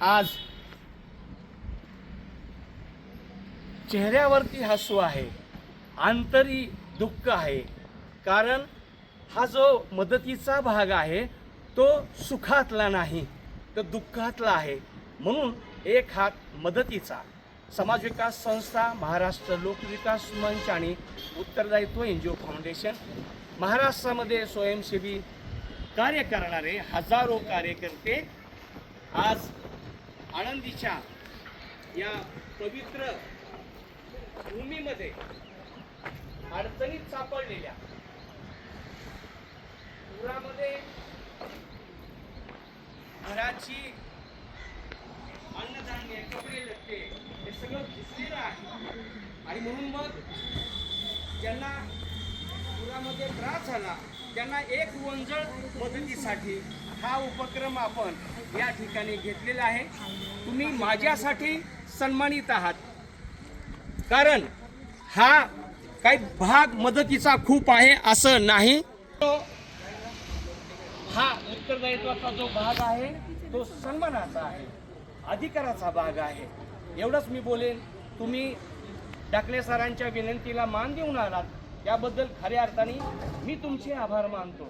आज चेहऱ्यावरती हसू आहे, आंतरी दुःख आहे, कारण हा जो मदतीचा भाग आहे तो सुखातला नाही तर दुःखातला आहे. म्हणून एक हात मदतीचा समाज विकास संस्था, महाराष्ट्र लोकविकास मंच आणि उत्तरदायित्व NGO फाउंडेशन, महाराष्ट्रामध्ये स्वयंसेवी कार्य करणारे हजारो कार्यकर्ते आज आळंदीच्या या पवित्र भूमीमध्ये अडचणीत सापडलेल्या, पुरामध्ये घराची अन्नधान्य, कपडे लत्ते हे सगळं भिजलेलं आहे. आणि म्हणून मग ज्यांना पुरामध्ये त्रास झाला त्यांना एक वंजळ मदतीसाठी हा उपक्रम आपण या ठिकाणी घेतलेला आहे. तुम्ही माझ्यासाठी सन्मानित आहात, कारण हा काही भाग मदतीचा खूप आहे असं नाही. हा उत्तरदायित्वाचा जो भाग आहे तो सन्मानाचा आहे, अधिकाराचा भाग आहे. एवढंच मी बोलेन. तुम्ही डाकले सरांच्या विनंतीला मान देऊन आलात त्याबद्दल खऱ्या अर्थाने मी तुमचे आभार मानतो.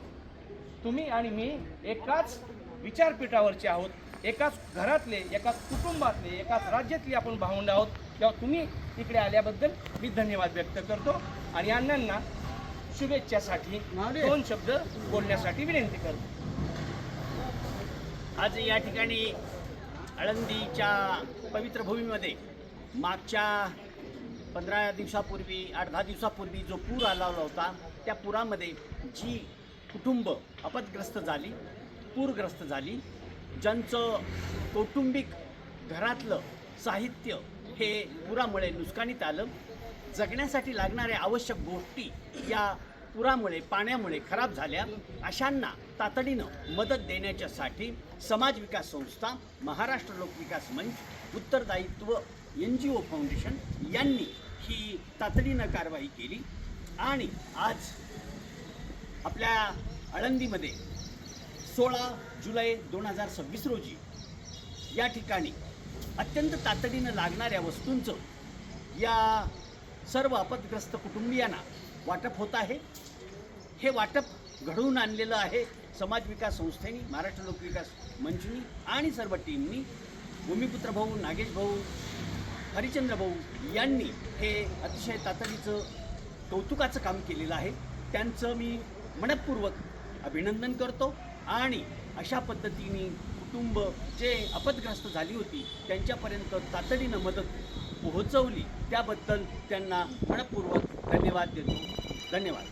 तुम्ही आणि मी एकाच विचारपीठावरचे आहोत, एकाच घरातले, एकाच कुटुंबातले, एकाच राज्यातले आपण भावंड आहोत. तेव्हा तुम्ही इकडे आल्याबद्दल मी धन्यवाद व्यक्त करतो आणि अण्णांना शुभेच्छासाठी 2 शब्द बोलण्यासाठी विनंती करतो. आज या ठिकाणी आळंदीच्या पवित्र भूमीमध्ये मागच्या 15 दिवसापूर्वी, 8-10 दिवसापूर्वी जो पूर आला होता, त्या पुरामध्ये जी कुटुंब आपदग्रस्त झाली, पूरग्रस्त झाली, ज्यांचं कौटुंबिक घरातलं साहित्य हे पुरामुळे नुकसानीत आलं, जगण्यासाठी लागणाऱ्या आवश्यक गोष्टी या पुरामुळे, पाण्यामुळे खराब झाल्या, अशांना तातडीनं मदत देण्याच्यासाठी समाज विकास संस्था, महाराष्ट्र लोकविकास मंच, उत्तरदायित्व NGO फाउंडेशन यांनी ही तातडीनं कारवाई केली. आणि आज आपल्या आळंदीमध्ये 16 जुलै 2026 रोजी या ठिकाणी अत्यंत तातडीनं लागणाऱ्या वस्तूंचं या सर्व आपदग्रस्त कुटुंबियांना वाटप होत आहे. हे वाटप घडवून आणलेलं आहे समाज विकास संस्थेनी, महाराष्ट्र लोकविकास मंचनी आणि सर्व टीमनी. भूमिपुत्र भाऊ, नागेश भाऊ, हरिचंद्र भाऊ यांनी हे अतिशय तातडीचं कौतुकाचं काम केलेलं आहे. त्यांचं मी मनपूर्वक अभिनंदन करतो. आणि अशा पद्धतीने कुटुंब जे आपदग्रस्त झाली होती त्यांच्यापर्यंत तातडीनं मदत पोहोचवली त्याबद्दल त्यांना मनपूर्वक धन्यवाद देतो. धन्यवाद.